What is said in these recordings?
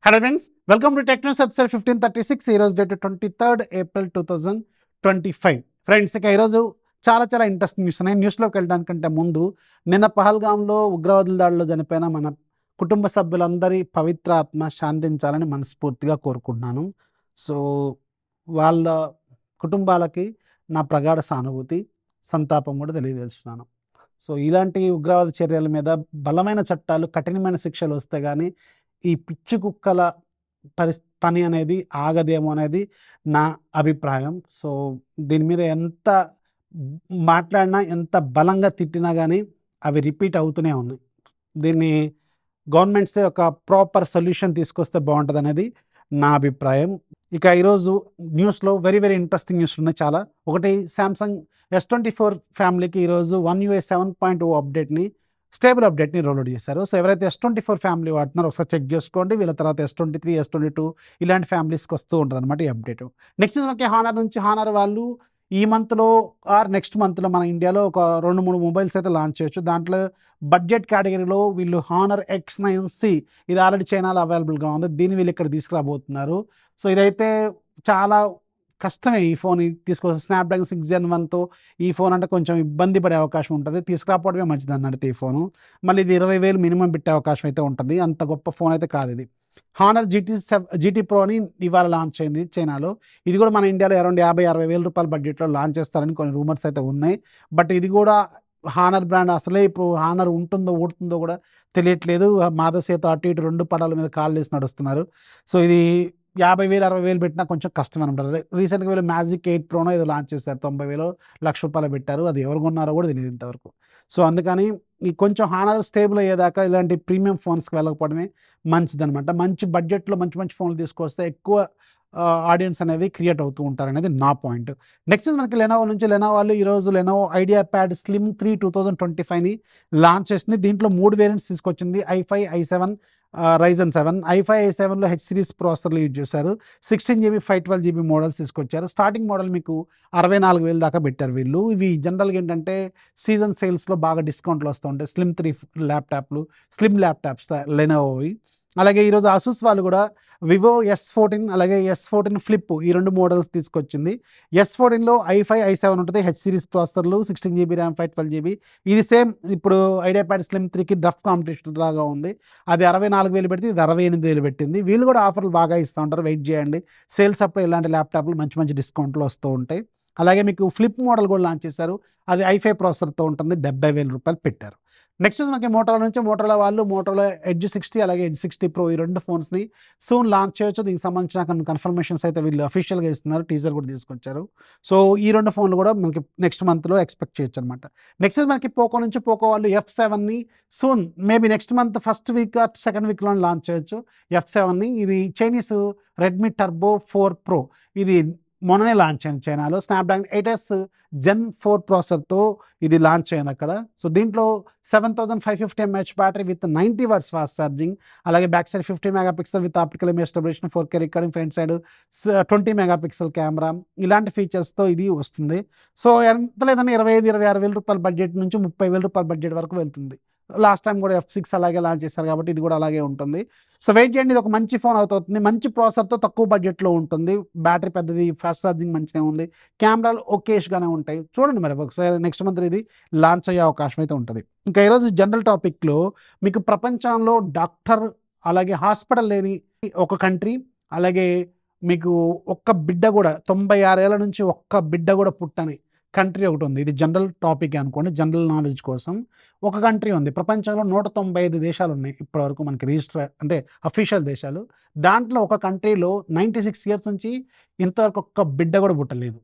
Hello friends, welcome to tech news episode 1536. ఈరోజు date 23rd April 2025. Friends, ఇక ఈరోజు చాలా ఇంట్రెస్టింగ్ న్యూస్ ఉన్నాయి. న్యూస్లోకి వెళ్ళడానికంటే ముందు నిన్న పహల్గామ్లో ఉగ్రవాదుల దాడిలో చనిపోయిన మన కుటుంబ సభ్యులందరి పవిత్ర ఆత్మ శాంతించాలని మనస్ఫూర్తిగా కోరుకుంటున్నాను. సో వాళ్ళ కుటుంబాలకి నా ప్రగాఢ సానుభూతి, సంతాపం కూడా తెలియజేస్తున్నాను. సో ఇలాంటి ఉగ్రవాద చర్యల మీద బలమైన చట్టాలు, కఠినమైన శిక్షలు వస్తే కానీ ఈ పిచ్చి కుక్కల పని అనేది ఆగదేమో అనేది నా అభిప్రాయం. సో దీని మీద ఎంత మాట్లాడినా, ఎంత బలంగా తిట్టినా కానీ అవి రిపీట్ అవుతూనే ఉన్నాయి. దీన్ని గవర్నమెంట్సే ఒక ప్రాపర్ సొల్యూషన్ తీసుకొస్తే బాగుంటుంది అనేది నా అభిప్రాయం. ఇక ఈరోజు న్యూస్లో వెరీ ఇంట్రెస్టింగ్ న్యూస్ ఉన్నాయి చాలా. ఒకటి, శాంసంగ్ S24 ఫ్యామిలీకి ఈరోజు 1UI 7.0 అప్డేట్ని, స్టేబుల్ అప్డేట్ని రోల్అవుట్ చేశారు. సో ఎవరైతే S24 ఫ్యామిలీ వాడుతున్నారో ఒకసారి చెక్ చేసుకోండి. వీళ్ళ తర్వాత S23, S22 ఇలాంటి ఫ్యామిలీస్కి వస్తూ ఉంటుంది అనమాట ఈ అప్డేట్. నెక్స్ట్ మనకి హానర్ నుంచి, హానర్ వాళ్ళు ఈ మంత్లో ఆర్ నెక్స్ట్ మంత్లో మన ఇండియాలో ఒక 2-3 మొబైల్స్ అయితే లాంచ్ చేయొచ్చు. దాంట్లో బడ్జెట్ కేటగిరీలో వీళ్ళు హానర్ X9C, ఇది ఆల్రెడీ చైనాలో అవైలబుల్గా ఉంది. దీన్ని వీళ్ళు ఇక్కడ తీసుకురాబోతున్నారు. సో ఇదైతే చాలా కష్టమే ఈ ఫోన్ తీసుకొస్తే. స్నాప్డ్రాగన్ 6 Gen 1తో ఈ ఫోన్ అంటే కొంచెం ఇబ్బంది పడే అవకాశం ఉంటుంది. తీసుకురాకపోవడమే మంచిది అన్నట్టు ఈ ఫోను. మళ్ళీ ఇది 20,000 మినిమం పెట్టే అవకాశం అయితే ఉంటుంది. అంత గొప్ప ఫోన్ అయితే కాదు ఇది. హానర్ GT Pro అని ఇవాళ లాంచ్ అయింది చైనాలో. ఇది కూడా మన ఇండియాలో అరౌండ్ 50-60 వేల రూపాయల బడ్జెట్లో లాంచ్ చేస్తారని కొన్ని రూమర్స్ అయితే ఉన్నాయి. బట్ ఇది కూడా హానర్ బ్రాండ్ అసలే ఇప్పుడు హానర్ ఉంటుందో ఊడుతుందో కూడా తెలియట్లేదు. మాధవ్ సేతు అటు ఇటు 2 పడాల మీద కాళ్ళు వేసి నడుస్తున్నారు. సో ఇది 50,000-60,000 పెట్టినా కొంచెం కష్టం అనమాట. రీసెంట్గా వీళ్ళు మ్యాజిక్ 8 Proనో ఏదో లాంచ్ చేశారు. 90,000 ₹1,00,000 పెట్టారు. అది ఎవరు కొన్నారో కూడా తెలియదు ఇంతవరకు. సో అందుకని ఈ కొంచెం హానర్ స్టేబుల్ అయ్యేదాకా ఇలాంటి ప్రీమియం ఫోన్స్కి వెళ్ళకపోవడమే మంచిదనమాట. మంచి బడ్జెట్లో మంచి ఫోన్లు తీసుకొస్తే ఎక్కువ ఆడియన్స్ అనేవి క్రియేట్ అవుతూ ఉంటారనేది నా పాయింట్. నెక్స్ట్ మనకి లెనోవో నుంచి, లెనోవో వాళ్ళు ఈరోజు లెనోవో ఐడియా ప్యాడ్ స్లిమ్ 3 2025ని లాంచ్ చేసింది. దీంట్లో 3 వేరియంట్స్ తీసుకొచ్చింది. i5, i7, Ryzen 7. i5, i7లో H series ప్రాసెసర్లు యూజ్ చేశారు. 16GB, 512GB మోడల్స్ తీసుకొచ్చారు. స్టార్టింగ్ మోడల్ మీకు 64,000 దాకా పెట్టారు వీళ్ళు. ఇవి జనరల్గా ఏంటంటే సీజన్ సేల్స్లో బాగా డిస్కౌంట్లు వస్తూ ఉంటాయి. స్లిమ్ 3 ల్యాప్టాప్లు, స్లిమ్ ల్యాప్టాప్స్ లెనోవోవి. అలాగే ఈరోజు అసూస్ వాళ్ళు కూడా వివో S14 అలాగే S14 ఫ్లిప్ ఈ 2 మోడల్స్ తీసుకొచ్చింది. S14లో i5, i7 ఉంటుంది. H సిరీస్ ప్రాసెసర్లు, 16GB ర్యామ్, 512GB. ఇది సేమ్ ఇప్పుడు ఐడియా ప్యాడ్ స్లిమ్ 3కి రఫ్ కాంపిటీషన్ లాగా ఉంది. అది 64,000 పెడితే ఇది 68,000 పెట్టింది. వీళ్ళు కూడా ఆఫర్లు బాగా ఇస్తూ ఉంటారు. వెయిట్ చేయండి. సేల్స్ అప్పుడు ఇలాంటి ల్యాప్టాప్లు మంచి డిస్కౌంట్లు వస్తూ ఉంటాయి. అలాగే మీకు ఫ్లిప్ మోడల్ కూడా లాంచ్ చేశారు. అది i5 ప్రాసెసర్తో ఉంటుంది. 70,000 పెట్టారు. నెక్స్ట్ మనకి మోటోలా నుంచి, మోటోలా వాళ్ళు మోటోలా ఎడ్జ్ 60 అలాగే ఎడ్జ్ 60 Pro ఈ 2 ఫోన్స్ని సూన్ లాంచ్ చేయొచ్చు. దీనికి సంబంధించిన కన్ఫర్మేషన్స్ అయితే వీళ్ళు అఫీషియల్గా ఇస్తున్నారు. టీజర్ కూడా తీసుకొచ్చారు. సో ఈ 2 ఫోన్లు కూడా మనకి నెక్స్ట్ మంత్లో ఎక్స్పెక్ట్ చేయొచ్చు అనమాట. నెక్స్ట్ మనకి పోకో నుంచి, పోకో వాళ్ళు F7ని soon maybe next month first week or second వీక్లో లాంచ్ చేయొచ్చు F7ని. ఇది చైనీస్ రెడ్మీ టర్బో 4 Pro. ఇది మొన్ననే లాంచ్ అయింది చైనాలో. స్నాప్డ్రాగన్ 8S Gen 4 ప్రాసెసర్తో ఇది లాంచ్ అయింది అక్కడ. సో దీంట్లో 7550 mAh battery with 90 watts fast charging, అలాగే back side 50 MP with optical image stabilization, 4K recording, front side 20 MP camera, ఇలాంటి ఫీచర్స్తో ఇది వస్తుంది. సో ఎంత లేదని 25,000-26,000 రూపాయల బడ్జెట్ నుంచి 30,000 రూపాయల బడ్జెట్ వరకు వెళ్తుంది. లాస్ట్ టైం కూడా F6 అలాగే లాంచ్ చేశారు కాబట్టి ఇది కూడా అలాగే ఉంటుంది. సో వెయిట్ చేయండి, ఇది ఒక మంచి ఫోన్ అవుతుంది. మంచి ప్రాసెసర్తో తక్కువ బడ్జెట్లో ఉంటుంది. బ్యాటరీ పెద్దది, ఫాస్ట్ ఛార్జింగ్ మంచిగా ఉంది. కెమెరాలు ఓకేష్గానే ఉంటాయి. చూడండి మరి ఒకసారి నెక్స్ట్ మంత్ ఇది లాంచ్ అయ్యే అవకాశం అయితే ఉంటుంది. ఇంకా ఈరోజు జనరల్ టాపిక్లో మీకు ప్రపంచంలో డాక్టర్ అలాగే హాస్పిటల్ లేని ఒక కంట్రీ, అలాగే మీకు ఒక్క బిడ్డ కూడా 96 ఏళ్ల నుంచి ఒక్క బిడ్డ కూడా పుట్టని కంట్రీ ఒకటి ఉంది. ఇది జనరల్ టాపిక్ అనుకోండి, జనరల్ నాలెడ్జ్ కోసం. ఒక కంట్రీ ఉంది. ప్రపంచంలో 195 దేశాలు ఉన్నాయి ఇప్పటివరకు మనకి రిజిస్టర్ అంటే అఫీషియల్ దేశాలు. దాంట్లో ఒక కంట్రీలో 96 ఇయర్స్ నుంచి ఇంతవరకు ఒక్క బిడ్డ కూడా పుట్టలేదు.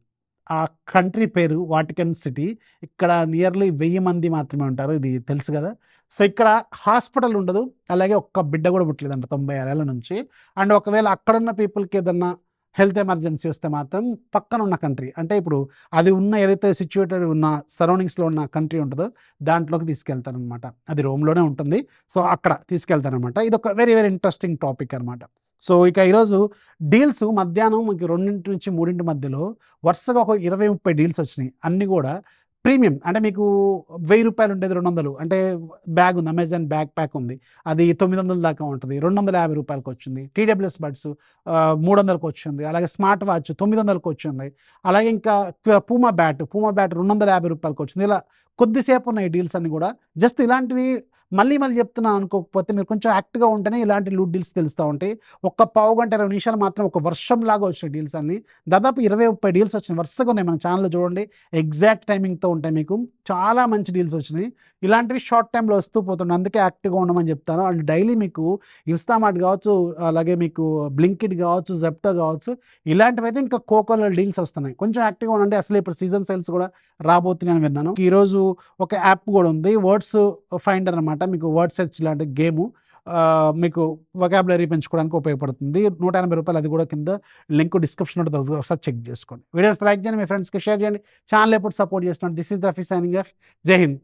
ఆ కంట్రీ పేరు వాటికన్ సిటీ. ఇక్కడ నియర్లీ 1000 మంది మాత్రమే ఉంటారు. ఇది తెలుసు కదా. సో ఇక్కడ హాస్పిటల్ ఉండదు, అలాగే ఒక్క బిడ్డ కూడా పుట్టలేదంట 96 ఏళ్ల నుంచి. అండ్ ఒకవేళ అక్కడున్న పీపుల్కి ఏదన్నా హెల్త్ ఎమర్జెన్సీ వస్తే మాత్రం పక్కన ఉన్న కంట్రీ, అంటే ఇప్పుడు అది ఉన్న ఏదైతే సిచ్యువేటెడ్ ఉన్న సరౌండింగ్స్లో ఉన్న కంట్రీ ఉంటుందో దాంట్లోకి తీసుకెళ్తారనమాట. అది రోమ్లోనే ఉంటుంది. సో అక్కడ తీసుకెళ్తారనమాట. ఇది ఒక వెరీ ఇంట్రెస్టింగ్ టాపిక్ అనమాట. సో ఇక ఈరోజు డీల్స్ మధ్యాహ్నం మీకు 2 నుంచి 3 మధ్యలో వరుసగా ఒక 20-30 డీల్స్ వచ్చినాయి. అన్నీ కూడా ప్రీమియం అంటే మీకు ₹1000 ఉండేది 200 అంటే బ్యాగ్ ఉంది. అమెజాన్ బ్యాక్ ప్యాక్ ఉంది. అది 900 దాకా ఉంటది. ₹250 వచ్చింది. టీడబ్ల్యూఎస్ బడ్స్ 300కి వచ్చింది. అలాగే స్మార్ట్ వాచ్ 900కి వచ్చింది. అలాగే ఇంకా పూమా బ్యాట్ ₹250కి వచ్చింది. ఇలా కొద్దిసేపు ఉన్నాయి డీల్స్ అన్నీ కూడా. జస్ట్ ఇలాంటివి మళ్ళీ మళ్ళీ చెప్తున్నాను అనుకోకపోతే మీరు కొంచెం యాక్టివ్‌గా ఉంటేనే ఇలాంటి లూట్ డీల్స్ తెలుస్తా ఉంటాయి. ఒక్క పావుగంట 20 నిమిషాలు మాత్రం ఒక వర్షంలాగా వచ్చినాయి డీల్స్ అన్నీ. దాదాపు 20, 30 డీల్స్ వచ్చినాయి. వరుసగా ఉన్నాయి మన ఛానెల్‌లో చూడండి. ఎగ్జాక్ట్ టైమింగ్‌తో ఉంటాయి మీకు. చాలా మంచి డీల్స్ వచ్చినాయి. ఇలాంటివి షార్ట్ టైమ్‌లో వస్తూ పోతున్నాయి. అందుకే యాక్టివ్‌గా ఉండమని చెప్తాను. అండ్ డైలీ మీకు ఇన్‌స్టామార్ట్ కావచ్చు, అలాగే మీకు బ్లింకిట్ కావచ్చు, జెప్టో కావచ్చు, ఇలాంటివైతే ఇంకా కోకోలో డీల్స్ వస్తున్నాయి. కొంచెం యాక్టివ్‌గా ఉండండి. అసలే ఇప్పుడు సీజన్ సేల్స్ కూడా రాబోతున్నాయని విన్నాను. ఈరోజు ఒక యాప్ కూడా ఉంది. వర్డ్స్ ఫైండర్ అనమాట. మీకు వర్డ్ సెర్చ్ లాంటి గేము. మీకు వొకాబులరీ పెంచుకోవడానికి ఉపయోగపడుతుంది. ₹180 అది కూడా కింద లింక్ డిస్క్రిప్షన్‌లో ఉంటది. ఒకసారి చెక్ చేసుకోండి. వీడియోస్ లైక్ చేయండి. మీ ఫ్రెండ్స్‌కి షేర్ చేయండి. ఛానెల్ ఎప్పుడు సపోర్ట్ చేస్తున్నాను. This is Rafi signing off. జై హింద్.